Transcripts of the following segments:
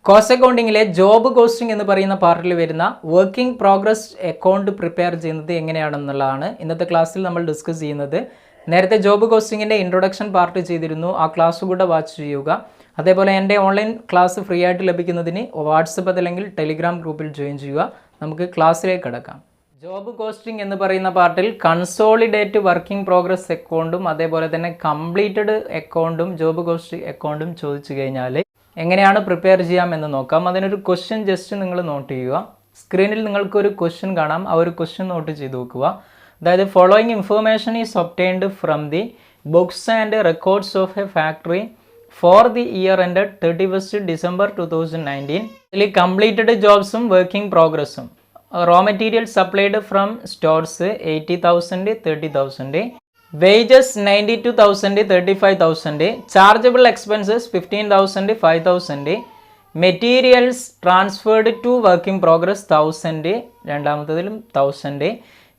Cost അക്കൗണ്ടിങ്ങിലെ job costing എന്ന് പറയുന്ന പാർട്ടിൽ വരുന്ന വർക്കിംഗ് പ്രോഗ്രസ് അക്കൗണ്ട് പ്രിപ്പയർ ചെയ്യുന്നത് എങ്ങനെയാണെന്നുള്ളതാണ് ഇന്നത്തെ ക്ലാസ്സിൽ നമ്മൾ ഡിസ്കസ് ചെയ്യുന്നത്. നേരത്തെ ജോബ് കോസ്റ്റിങ്ങിൻ്റെ ഇൻട്രൊഡക്ഷൻ പാർട്ട് ചെയ്തിരുന്നു, ആ ക്ലാസ് കൂടെ വാച്ച് ചെയ്യുക. അതേപോലെ എൻ്റെ ഓൺലൈൻ ക്ലാസ് ഫ്രീ ആയിട്ട് ലഭിക്കുന്നതിന് വാട്സപ്പ് അല്ലെങ്കിൽ ടെലിഗ്രാം ഗ്രൂപ്പിൽ ജോയിൻ ചെയ്യുക. നമുക്ക് ക്ലാസ്സിലേക്ക് കിടക്കാം. ജോബ് കോസ്റ്റിംഗ് എന്ന് പറയുന്ന പാർട്ടിൽ കൺസോളിഡേറ്റ് വർക്കിംഗ് പ്രോഗ്രസ് അക്കൗണ്ടും അതേപോലെ തന്നെ കംപ്ലീറ്റഡ് അക്കൗണ്ടും ജോബ് കോസ്റ്റ് അക്കൗണ്ടും ചോദിച്ചു കഴിഞ്ഞാൽ എങ്ങനെയാണ് പ്രിപ്പയർ ചെയ്യാമെന്ന് നോക്കാം. അതിനൊരു ക്വസ്റ്റ്യൻ ജസ്റ്റ് നിങ്ങൾ നോട്ട് ചെയ്യുക. സ്ക്രീനിൽ നിങ്ങൾക്കൊരു ക്വസ്റ്റ്യൻ കാണാം, ആ ഒരു ക്വസ്റ്റ്യൻ നോട്ട് ചെയ്ത് നോക്കുക. അതായത് following information is obtained from the books and records of a factory for the year ended 31st December 2019. ഇതിൽ കംപ്ലീറ്റഡ് ജോബ്സും വർക്കിംഗ് പ്രോഗ്രസ്സും. Raw material supplied from stores 80,000 30,000, wages 92,000 35,000, chargeable expenses 15,000 5,000, materials transferred to work in progress 1,000, രണ്ടാമത്തതിലും 1,000,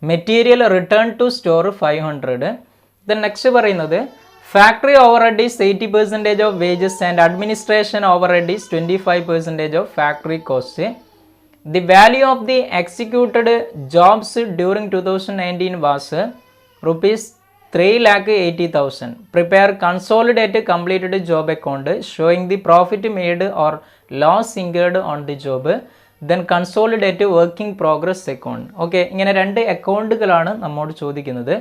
material returned to store 500. Then next പറയുന്നത് factory overhead is 80% of wages and administration overhead is 25% of factory cost. The value of the executed jobs during 2019 was rupees 3,80,000. Prepare consolidated completed job account showing the profit made or loss incurred on the job. Then consolidate working progress account. Okay, ഇങ്ങനെ രണ്ട് അക്കൗണ്ടുകളാണ് നമ്മോട് ചോദിക്കുന്നത്.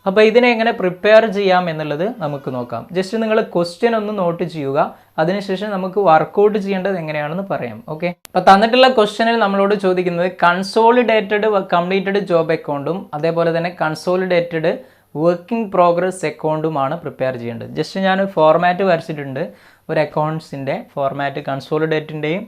അപ്പോൾ ഇതിനെ എങ്ങനെ prepare ചെയ്യാം എന്നുള്ളത് നമുക്ക് നോക്കാം. ജസ്റ്റ് നിങ്ങൾ ക്വസ്റ്റ്യൻ ഒന്ന് നോട്ട് ചെയ്യുക, അതിനുശേഷം നമുക്ക് വർക്കൗട്ട് ചെയ്യേണ്ടത് എങ്ങനെയാണെന്ന് പറയാം. ഓക്കെ, അപ്പോൾ തന്നിട്ടുള്ള ക്വസ്റ്റ്യനിൽ നമ്മളോട് ചോദിക്കുന്നത് കൺസോളിഡേറ്റഡ് കംപ്ലീറ്റഡ് ജോബ് അക്കൗണ്ടും അതേപോലെ തന്നെ കൺസോളിഡേറ്റഡ് വർക്കിംഗ് പ്രോഗ്രസ് അക്കൗണ്ടുമാണ് പ്രിപ്പയർ ചെയ്യേണ്ടത്. ജസ്റ്റ് ഞാൻ ഫോർമാറ്റ് വരച്ചിട്ടുണ്ട്, ഒരു അക്കൗണ്ട്സിൻ്റെ ഫോർമാറ്റ് കൺസോളിഡേറ്റിൻ്റെയും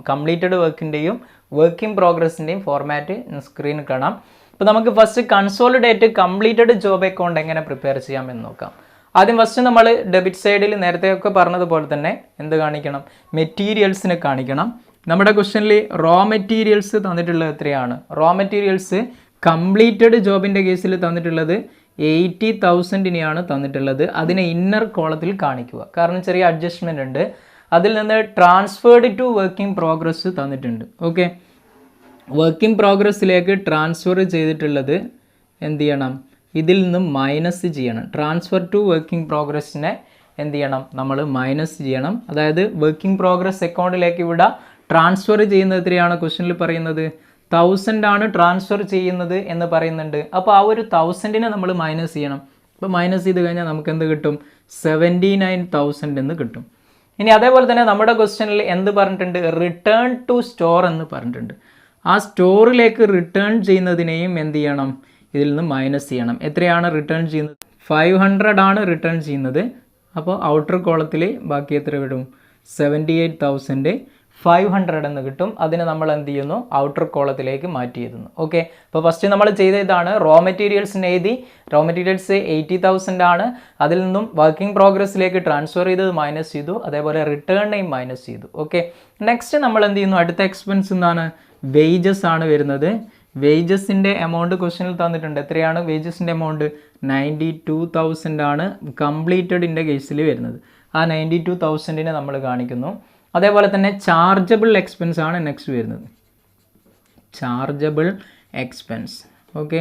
കംപ്ലീറ്റഡ് വർക്കിൻ്റെയും വർക്കിംഗ് പ്രോഗ്രസിൻ്റെയും ഫോർമാറ്റ് സ്ക്രീനിൽ കാണാം. അപ്പോൾ നമുക്ക് first consolidate completed job account എങ്ങനെ പ്രിപ്പയർ ചെയ്യാമെന്ന് നോക്കാം. ആദ്യം ഫസ്റ്റ് നമ്മൾ ഡെബിറ്റ് സൈഡിൽ നേരത്തെയൊക്കെ പറഞ്ഞതുപോലെ തന്നെ എന്ത് കാണിക്കണം, മെറ്റീരിയൽസിനെ കാണിക്കണം. നമ്മുടെ ക്വസ്റ്റ്യനിൽ റോ മെറ്റീരിയൽസ് തന്നിട്ടുള്ളത് എത്രയാണ്? റോ മെറ്റീരിയൽസ് കംപ്ലീറ്റഡ് ജോബിൻ്റെ കേസിൽ തന്നിട്ടുള്ളത് 80,000-നെയാണ് തന്നിട്ടുള്ളത്. അതിനെ ഇന്നർ കോളത്തിൽ കാണിക്കുക, കാരണം ചെറിയ അഡ്ജസ്റ്റ്മെൻ്റ് ഉണ്ട്. അതിൽ നിന്ന് ട്രാൻസ്ഫേർഡ് ടു വർക്കിംഗ് പ്രോഗ്രസ് തന്നിട്ടുണ്ട്. ഓക്കെ, വർക്കിംഗ് പ്രോഗ്രസ്സിലേക്ക് ട്രാൻസ്ഫർ ചെയ്തിട്ടുള്ളത് എന്ത് ചെയ്യണം, ഇതിൽ നിന്നും മൈനസ് ചെയ്യണം. ട്രാൻസ്ഫർ ടു വർക്കിംഗ് പ്രോഗ്രസ്സിനെ എന്ത് ചെയ്യണം, നമ്മൾ മൈനസ് ചെയ്യണം. അതായത് വർക്കിംഗ് പ്രോഗ്രസ് അക്കൗണ്ടിലേക്ക് ഇവിടെ ട്രാൻസ്ഫർ ചെയ്യുന്നത് എത്രയാണ് ക്വസ്റ്റ്യനിൽ പറയുന്നത്? 1,000 ആണ് ട്രാൻസ്ഫർ ചെയ്യുന്നത് എന്ന് പറയുന്നുണ്ട്. അപ്പോൾ ആ ഒരു 1,000-നെ നമ്മൾ മൈനസ് ചെയ്യണം. അപ്പോൾ മൈനസ് ചെയ്ത് കഴിഞ്ഞാൽ നമുക്ക് എന്ത് കിട്ടും? 79,000 എന്ന് കിട്ടും. ഇനി അതേപോലെ തന്നെ നമ്മുടെ ക്വസ്റ്റ്യനിൽ എന്ത് പറഞ്ഞിട്ടുണ്ട്? റിട്ടേൺ ടു സ്റ്റോർ എന്ന് പറഞ്ഞിട്ടുണ്ട്. ആ സ്റ്റോറിലേക്ക് റിട്ടേൺ ചെയ്യുന്നതിനെയും എന്ത് ചെയ്യണം, ഇതിൽ നിന്ന് മൈനസ് ചെയ്യണം. എത്രയാണ് റിട്ടേൺ ചെയ്യുന്നത്? 500 ആണ് റിട്ടേൺ ചെയ്യുന്നത്. അപ്പോൾ ഔട്ടർ കോളത്തിൽ ബാക്കി എത്ര വിടും? 78,500 എന്ന് കിട്ടും. അതിന് നമ്മൾ എന്ത് ചെയ്യുന്നു? ഔട്ടർ കോളത്തിലേക്ക് മാറ്റി എഴുതുന്നു. ഓക്കെ, അപ്പോൾ ഫസ്റ്റ് നമ്മൾ ചെയ്ത ഇതാണ്. റോ മെറ്റീരിയൽസിന് എഴുതി, റോ മെറ്റീരിയൽസ് 80,000 ആണ്. അതിൽ നിന്നും വർക്കിംഗ് പ്രോഗ്രസ്സിലേക്ക് ട്രാൻസ്ഫർ ചെയ്തത് മൈനസ് ചെയ്തു, അതേപോലെ റിട്ടേണിനെയും മൈനസ് ചെയ്തു. ഓക്കെ, നെക്സ്റ്റ് നമ്മൾ എന്ത് ചെയ്യുന്നു? അടുത്ത എക്സ്പെൻസ് എന്താണ്? വേജസ് ആണ് വരുന്നത്. വേജസിൻ്റെ എമൗണ്ട് ക്വസ്റ്റ്യനിൽ തന്നിട്ടുണ്ട്. എത്രയാണ് വേജസിൻ്റെ എമൗണ്ട്? 92,000 ആണ് കംപ്ലീറ്റഡിൻ്റെ കേസിൽ വരുന്നത്. ആ 92,000-നെ നമ്മൾ കാണിക്കുന്നു. അതേപോലെ തന്നെ ചാർജബിൾ എക്സ്പെൻസ് ആണ് നെക്സ്റ്റ് വരുന്നത്. Chargeable expense. ഓക്കെ,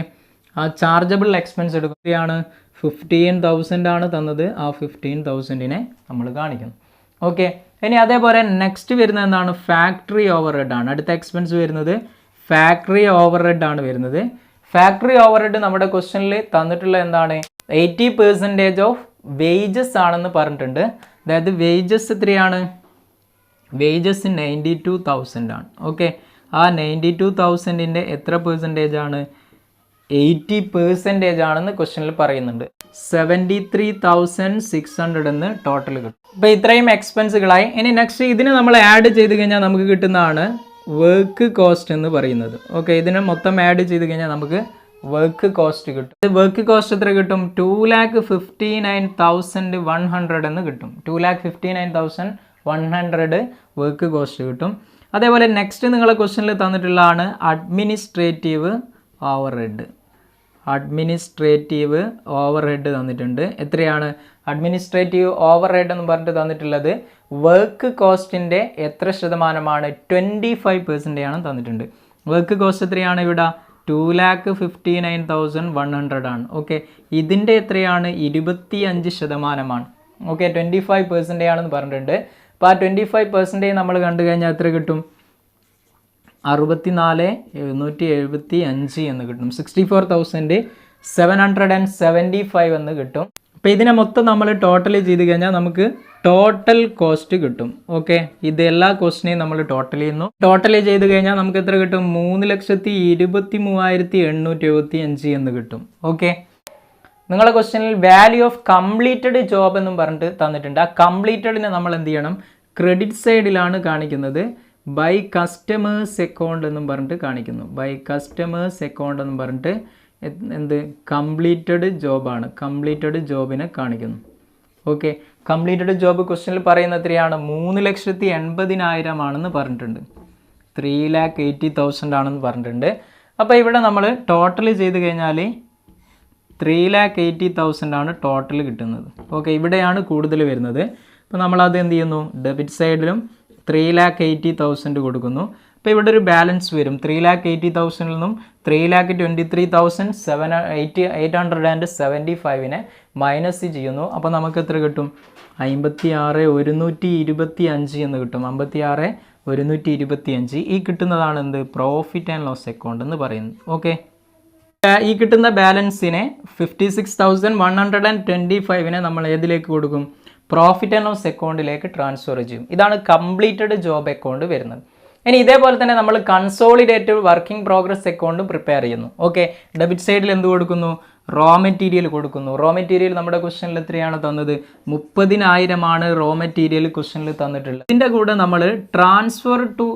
ആ ചാർജബിൾ എക്സ്പെൻസ് എടുക്കുകയാണ്. 15,000 ആണ് തന്നത്. ആ 15,000-നെ നമ്മൾ കാണിക്കുന്നു. ഓക്കെ, ഇനി അതേപോലെ നെക്സ്റ്റ് വരുന്നത് എന്താണ്? ഫാക്ടറി ഓവർ ഹെഡ് ആണ്. അടുത്ത എക്സ്പെൻസ് വരുന്നത് ഫാക്ടറി ഓവർ ഹെഡ് ആണ് വരുന്നത്. ഫാക്ടറി ഓവർ ഹെഡ് നമ്മുടെ ക്വസ്റ്റ്യനിൽ തന്നിട്ടുള്ള എന്താണ്? 80% ഓഫ് വേജസ് ആണെന്ന് പറഞ്ഞിട്ടുണ്ട്. അതായത് വേജസ് എത്രയാണ്? വേജസ് 92,000 ആണ്. ഓക്കെ, ആ 92,000-ൻ്റെ എത്ര പെർസെൻറ്റേജ് ആണ്? 80% ആണെന്ന് ക്വസ്റ്റ്യനിൽ പറയുന്നുണ്ട്. 73,600 എന്ന് ടോട്ടൽ കിട്ടും. അപ്പോൾ ഇത്രയും എക്സ്പെൻസുകളായി. ഇനി നെക്സ്റ്റ് ഇതിന് നമ്മൾ ആഡ് ചെയ്ത് കഴിഞ്ഞാൽ നമുക്ക് കിട്ടുന്നതാണ് വർക്ക് കോസ്റ്റ് എന്ന് പറയുന്നത്. ഓക്കെ, ഇതിന് മൊത്തം ആഡ് ചെയ്ത് കഴിഞ്ഞാൽ നമുക്ക് വർക്ക് കോസ്റ്റ് കിട്ടും. വർക്ക് കോസ്റ്റ് എത്ര കിട്ടും? 2,59,100 എന്ന് കിട്ടും. 2,59,100 വർക്ക് കോസ്റ്റ് കിട്ടും. അതേപോലെ നെക്സ്റ്റ് നിങ്ങളെ ക്വസ്റ്റ്യനിൽ തന്നിട്ടുള്ളതാണ് administrative overhead. Administrative overhead തന്നിട്ടുണ്ട്. എത്രയാണ്? അഡ്മിനിസ്ട്രേറ്റീവ് ഓവർ ഹെഡ് എന്ന് പറഞ്ഞിട്ട് തന്നിട്ടുള്ളത് വർക്ക് കോസ്റ്റിൻ്റെ എത്ര ശതമാനമാണ്? 25% ആണ് തന്നിട്ടുണ്ട്. വർക്ക് കോസ്റ്റ് എത്രയാണ് ഇവിടെ? 2,59,100 ആണ്. ഓക്കെ, ഇതിൻ്റെ എത്രയാണ്? 25%. ഓക്കെ, 25% ആണെന്ന് പറഞ്ഞിട്ടുണ്ട്. അപ്പോൾ ആ 25% നമ്മൾ കണ്ടു കഴിഞ്ഞാൽ എത്ര കിട്ടും? 64,775 എന്ന് കിട്ടും. 64,775 എന്ന് കിട്ടും. അപ്പോൾ ഇതിനെ മൊത്തം നമ്മൾ ടോട്ടൽ ചെയ്ത് കഴിഞ്ഞാൽ നമുക്ക് ടോട്ടൽ കോസ്റ്റ് കിട്ടും. ഓക്കെ, ഇത് എല്ലാ കോസ്റ്റിനെയും നമ്മൾ ടോട്ടൽ ചെയ്യുന്നു. ടോട്ടൽ ചെയ്ത് കഴിഞ്ഞാൽ നമുക്ക് എത്ര കിട്ടും? 3,23,875 എന്ന് കിട്ടും. ഓക്കെ, നിങ്ങളുടെ ക്വസ്റ്റ്യനിൽ വാല്യൂ ഓഫ് കംപ്ലീറ്റഡ് ജോബ് എന്നും പറഞ്ഞിട്ട് തന്നിട്ടുണ്ട്. ആ കംപ്ലീറ്റഡിനെ നമ്മൾ എന്ത് ചെയ്യണം? ക്രെഡിറ്റ് സൈഡിലാണ് കാണിക്കുന്നത്. ബൈ കസ്റ്റമേഴ്സ് അക്കൗണ്ട് എന്നും പറഞ്ഞിട്ട് കാണിക്കുന്നു. ബൈ കസ്റ്റമേഴ്സ് അക്കൗണ്ട് എന്നും പറഞ്ഞിട്ട് എന്ത്? കംപ്ലീറ്റഡ് ജോബാണ്. കംപ്ലീറ്റഡ് ജോബിനെ കാണിക്കുന്നു. ഓക്കെ, കംപ്ലീറ്റഡ് ജോബ് ക്വസ്റ്റ്യനിൽ പറയുന്നത് എത്രയാണ്? 3,80,000 ആണെന്ന് പറഞ്ഞിട്ടുണ്ട്. 3,80,000 ആണെന്ന് പറഞ്ഞിട്ടുണ്ട്. അപ്പോൾ ഇവിടെ നമ്മൾ ടോട്ടൽ ചെയ്ത് കഴിഞ്ഞാൽ 3,80,000 ആണ് ടോട്ടൽ കിട്ടുന്നത്. ഓക്കെ, ഇവിടെയാണ് കൂടുതൽ വരുന്നത്. അപ്പോൾ നമ്മളത് എന്ത് ചെയ്യുന്നു? ഡെബിറ്റ് സൈഡിലും 3,80,000 കൊടുക്കുന്നു. അപ്പോൾ ഇവിടെ ഒരു ബാലൻസ് വരും. 3,80,000 നിന്നും 3,23,875 മൈനസ് ചെയ്യുന്നു. അപ്പോൾ നമുക്ക് എത്ര കിട്ടും? 56,125 എന്ന് കിട്ടും. 56,125 ഈ കിട്ടുന്നതാണ് എന്ത്? പ്രോഫിറ്റ് ആൻഡ് ലോസ് അക്കൗണ്ട് എന്ന് പറയുന്നത്. ഓക്കെ, ഈ കിട്ടുന്ന ബാലൻസിനെ 56,125 നമ്മൾ ഏതിലേക്ക് കൊടുക്കും? പ്രോഫിറ്റ് ആൻഡ് ലോസ് അക്കൗണ്ടിലേക്ക് ട്രാൻസ്ഫർ ചെയ്യും. ഇതാണ് കംപ്ലീറ്റഡ് ജോബ് അക്കൗണ്ട് വരുന്നത്. ഇനി ഇതേപോലെ തന്നെ നമ്മൾ കൺസോളിഡേറ്റഡ് വർക്കിംഗ് പ്രോഗ്രസ് അക്കൗണ്ടും പ്രിപ്പയർ ചെയ്യുന്നു. ഓക്കെ, ഡെബിറ്റ് സൈഡിൽ എന്ത് കൊടുക്കുന്നു? റോ മെറ്റീരിയൽ കൊടുക്കുന്നു. റോ മെറ്റീരിയൽ നമ്മുടെ ക്വസ്റ്റ്യനിൽ എത്രയാണ് തന്നത്? 30,000 ആണ് റോ മെറ്റീരിയൽ ക്വസ്റ്റ്യനിൽ തന്നിട്ടുള്ളത്. ഇതിൻ്റെ കൂടെ നമ്മൾ ട്രാൻസ്ഫർ ടു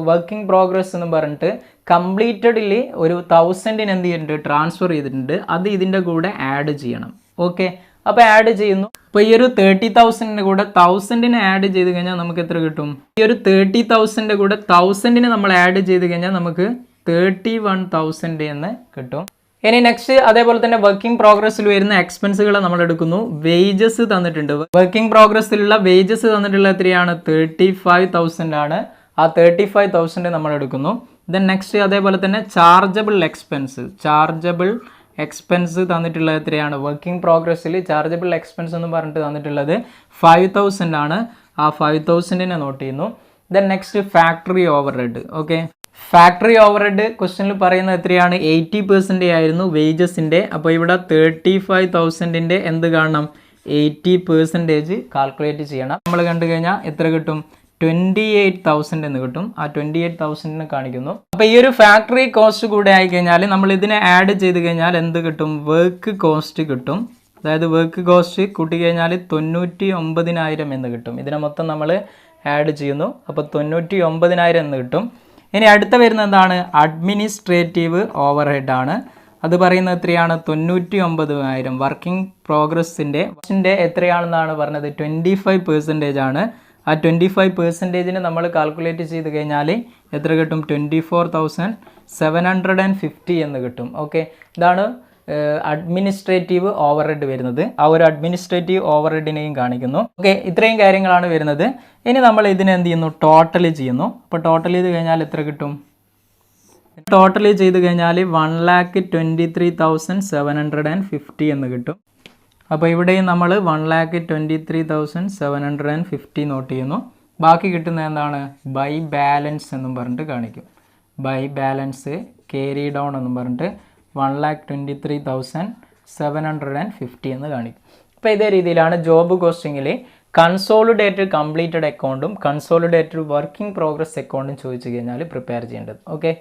വർക്കിംഗ് പ്രോഗ്രസ് എന്ന് പറഞ്ഞിട്ട് കംപ്ലീറ്റഡിൽ ഒരു 1,000 എന്ത് ചെയ്തിട്ടുണ്ട്? ട്രാൻസ്ഫർ ചെയ്തിട്ടുണ്ട്. അത് ഇതിൻ്റെ കൂടെ ആഡ് ചെയ്യണം. ഓക്കെ, അപ്പോൾ ആഡ് ചെയ്യുന്നു. അപ്പോൾ ഈ ഒരു 30,000 കൂടെ 1,000 ആഡ് ചെയ്ത് കഴിഞ്ഞാൽ നമുക്ക് എത്ര കിട്ടും? ഈ ഒരു 30,000 കൂടെ 1,000 നമ്മൾ ആഡ് ചെയ്ത് കഴിഞ്ഞാൽ നമുക്ക് 31,000 എന്ന് കിട്ടും. ഇനി നെക്സ്റ്റ് അതേപോലെ തന്നെ വർക്കിംഗ് പ്രോഗ്രസ്സിൽ വരുന്ന എക്സ്പെൻസുകൾ നമ്മൾ എടുക്കുന്നു. വേജസ് തന്നിട്ടുണ്ട്. വർക്കിംഗ് പ്രോഗ്രസ്സിലുള്ള വേജസ് തന്നിട്ടുള്ള എത്രയാണ്? 35,000 ആണ്. ആ 35,000 നമ്മൾ എടുക്കുന്നു. ദെൻ നെക്സ്റ്റ് അതേപോലെ തന്നെ ചാർജബിൾ എക്സ്പെൻസ് തന്നിട്ടുള്ളത് എത്രയാണ്? വർക്കിംഗ് പ്രോഗ്രസ്സിൽ ചാർജബിൾ എക്സ്പെൻസ് എന്ന് പറഞ്ഞിട്ട് തന്നിട്ടുള്ളത് 5,000 ആണ്. ആ 5,000 നോട്ട് ചെയ്യുന്നു. Then next factory over head. Okay, factory over head ക്വസ്റ്റ്യനിൽ പറയുന്നത് എത്രയാണ്? 80% ആയിരുന്നു വേജസിൻ്റെ. അപ്പോൾ ഇവിടെ 35,000 എന്ത് കാണണം? 80% കാൽക്കുലേറ്റ് ചെയ്യണം. നമ്മൾ കണ്ടു കഴിഞ്ഞാൽ എത്ര കിട്ടും? 28,000 എന്ന് കിട്ടും. ആ 28,000 കാണിക്കുന്നു. അപ്പോൾ ഈ ഒരു ഫാക്ടറി കോസ്റ്റ് കൂടെ ആയിക്കഴിഞ്ഞാൽ നമ്മൾ ഇതിനെ ആഡ് ചെയ്ത് കഴിഞ്ഞാൽ എന്ത് കിട്ടും? വർക്ക് കോസ്റ്റ് കിട്ടും. അതായത് വർക്ക് കോസ്റ്റ് കൂട്ടിക്കഴിഞ്ഞാൽ 99,000 എന്ന് കിട്ടും. ഇതിനെ മൊത്തം നമ്മൾ ആഡ് ചെയ്യുന്നു. അപ്പോൾ 99,000 എന്ന് കിട്ടും. ഇനി അടുത്ത വരുന്നത് എന്താണ്? അഡ്മിനിസ്ട്രേറ്റീവ് ഓവർ ഹെഡ് ആണ്. അത് പറയുന്നത് എത്രയാണ്? 99,000. വർക്കിംഗ് പ്രോഗ്രസിൻ്റെ എത്രയാണെന്നാണ് പറഞ്ഞത്? 25% ആണ്. ആ 25% നമ്മൾ കാൽക്കുലേറ്റ് ചെയ്ത് കഴിഞ്ഞാൽ എത്ര കിട്ടും? 24,750 എന്ന് കിട്ടും. ഓക്കെ, ഇതാണ് അഡ്മിനിസ്ട്രേറ്റീവ് ഓവർ ഹെഡ് വരുന്നത്. ആ ഒരു അഡ്മിനിസ്ട്രേറ്റീവ് ഓവർ ഹെഡിനെയും കാണിക്കുന്നു. ഓക്കെ, ഇത്രയും കാര്യങ്ങളാണ് വരുന്നത്. ഇനി നമ്മൾ ഇതിനെ എന്ത് ചെയ്യുന്നു? ടോട്ടൽ ചെയ്യുന്നു. അപ്പോൾ ടോട്ടൽ ചെയ്ത് കഴിഞ്ഞാൽ എത്ര കിട്ടും? ടോട്ടൽ ചെയ്ത് കഴിഞ്ഞാൽ 1,23,750 എന്ന് കിട്ടും. അപ്പോൾ ഇവിടെയും നമ്മൾ 1,23,750 നോട്ട് ചെയ്യുന്നു. ബാക്കി കിട്ടുന്നത് എന്താണ്? ബൈ ബാലൻസ് എന്നും പറഞ്ഞിട്ട് കാണിക്കും. ബൈ ബാലൻസ് ക്യാരി ഡൗൺ എന്നും പറഞ്ഞിട്ട് 1,23,750 എന്ന് കാണിക്കും. അപ്പോൾ ഇതേ രീതിയിലാണ് ജോബ് കോസ്റ്റിങ്ങിൽ കൺസോളിഡേറ്റഡ് കംപ്ലീറ്റഡ് അക്കൗണ്ടും കൺസോളിഡേറ്റഡ് വർക്കിംഗ് പ്രോഗ്രസ് അക്കൗണ്ടും ചോദിച്ചു കഴിഞ്ഞാൽ പ്രിപ്പയർ ചെയ്യേണ്ടത്. ഓക്കെ.